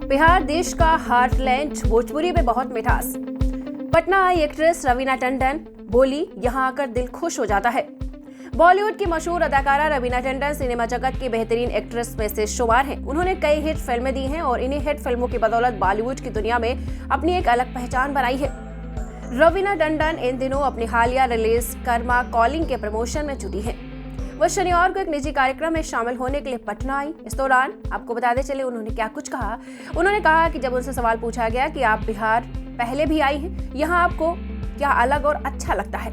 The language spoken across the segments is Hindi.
बिहार देश का हार्टलैंड, भोजपुरी में बहुत मिठास। पटना आई एक्ट्रेस रवीना टंडन बोली, यहाँ आकर दिल खुश हो जाता है। बॉलीवुड की मशहूर अदाकारा रवीना टंडन सिनेमा जगत की बेहतरीन एक्ट्रेस में से शुमार हैं। उन्होंने कई हिट फिल्में दी हैं और इन्हीं हिट फिल्मों की बदौलत बॉलीवुड की दुनिया में अपनी एक अलग पहचान बनाई है। रवीना टंडन इन दिनों अपनी हालिया रिलीज कर्मा कॉलिंग के प्रमोशन में जुटी हैं। वह शनिवार को एक निजी कार्यक्रम में शामिल होने के लिए पटना आई। इस दौरान आपको बताते चले उन्होंने क्या कुछ कहा। उन्होंने कहा कि जब उनसे सवाल पूछा गया कि आप बिहार पहले भी आई हैं, यहाँ आपको क्या अलग और अच्छा लगता है,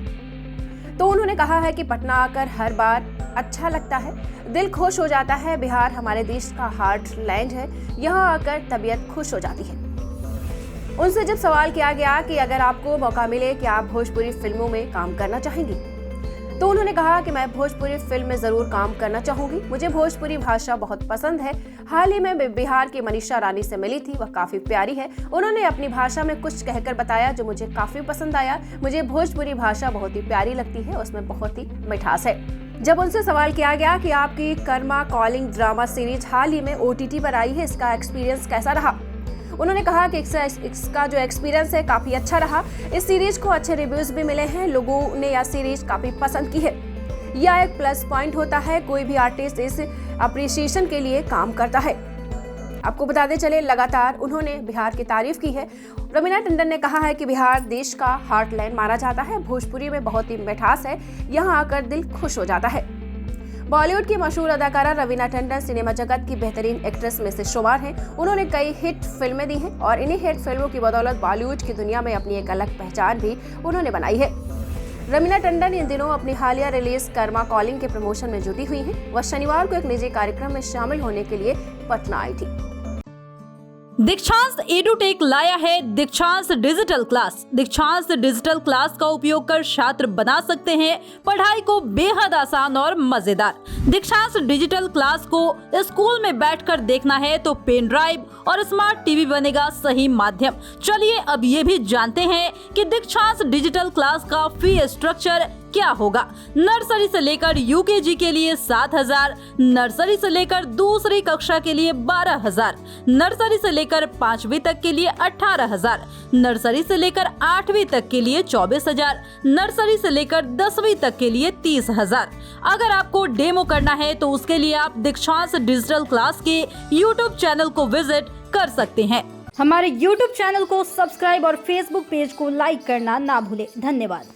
तो उन्होंने कहा है कि पटना आकर हर बार अच्छा लगता है, दिल खुश हो जाता है। बिहार हमारे देश का हार्टलैंड है, यहाँ आकर तबीयत खुश हो जाती है। उनसे जब सवाल किया गया कि अगर आपको मौका मिले कि आप भोजपुरी फिल्मों में काम करना चाहेंगी, तो उन्होंने कहा कि मैं भोजपुरी फिल्म में जरूर काम करना चाहूंगी। मुझे भोजपुरी भाषा बहुत पसंद है। हाल ही में बिहार की मनीषा रानी से मिली थी, वह काफी प्यारी है। उन्होंने अपनी भाषा में कुछ कहकर बताया जो मुझे काफी पसंद आया। मुझे भोजपुरी भाषा बहुत ही प्यारी लगती है, उसमें बहुत ही मिठास है। जब उनसे सवाल किया गया कि आपकी कर्मा कॉलिंग ड्रामा सीरीज हाल ही में OTT पर आई है, इसका एक्सपीरियंस कैसा रहा, उन्होंने कहा कि इसका जो एक्सपीरियंस है काफी अच्छा रहा। इस सीरीज को अच्छे रिव्यूज भी मिले हैं, लोगों ने यह सीरीज काफी पसंद की है। यह एक प्लस पॉइंट होता है, कोई भी आर्टिस्ट इस अप्रिसिएशन के लिए काम करता है। आपको बताते चले लगातार उन्होंने बिहार की तारीफ की है। रवीना टंडन ने कहा है कि बिहार देश का हार्टलैंड माना जाता है, भोजपुरी में बहुत ही मिठास है, यहाँ आकर दिल खुश हो जाता है। बॉलीवुड की मशहूर अदाकारा रवीना टंडन सिनेमा जगत की बेहतरीन एक्ट्रेस में से शुमार हैं। उन्होंने कई हिट फिल्में दी हैं और इन्हीं हिट फिल्मों की बदौलत बॉलीवुड की दुनिया में अपनी एक अलग पहचान भी उन्होंने बनाई है। रवीना टंडन इन दिनों अपनी हालिया रिलीज कर्मा कॉलिंग के प्रमोशन में जुटी हुई हैं। वह शनिवार को एक निजी कार्यक्रम में शामिल होने के लिए पटना आई थी। दीक्षांत एडुटेक लाया है दीक्षांत डिजिटल क्लास। दीक्षांत डिजिटल क्लास का उपयोग कर छात्र बना सकते हैं पढ़ाई को बेहद आसान और मजेदार। दीक्षांत डिजिटल क्लास को स्कूल में बैठकर देखना है तो पेन ड्राइव और स्मार्ट टीवी बनेगा सही माध्यम। चलिए अब ये भी जानते हैं कि दीक्षांत डिजिटल क्लास का फी स्ट्रक्चर क्या होगा। नर्सरी से लेकर UKG के लिए 7,000, नर्सरी से लेकर दूसरी कक्षा के लिए 12,000, नर्सरी से लेकर 5वीं तक के लिए 18,000, नर्सरी से लेकर 8वीं तक के लिए 24,000, नर्सरी से लेकर 10वीं तक के लिए 30,000। अगर आपको डेमो करना है तो उसके लिए आप दीक्षांत डिजिटल क्लास के YouTube चैनल को विजिट कर सकते हैं। हमारे YouTube चैनल को सब्सक्राइब और Facebook पेज को लाइक करना ना भूलें। धन्यवाद।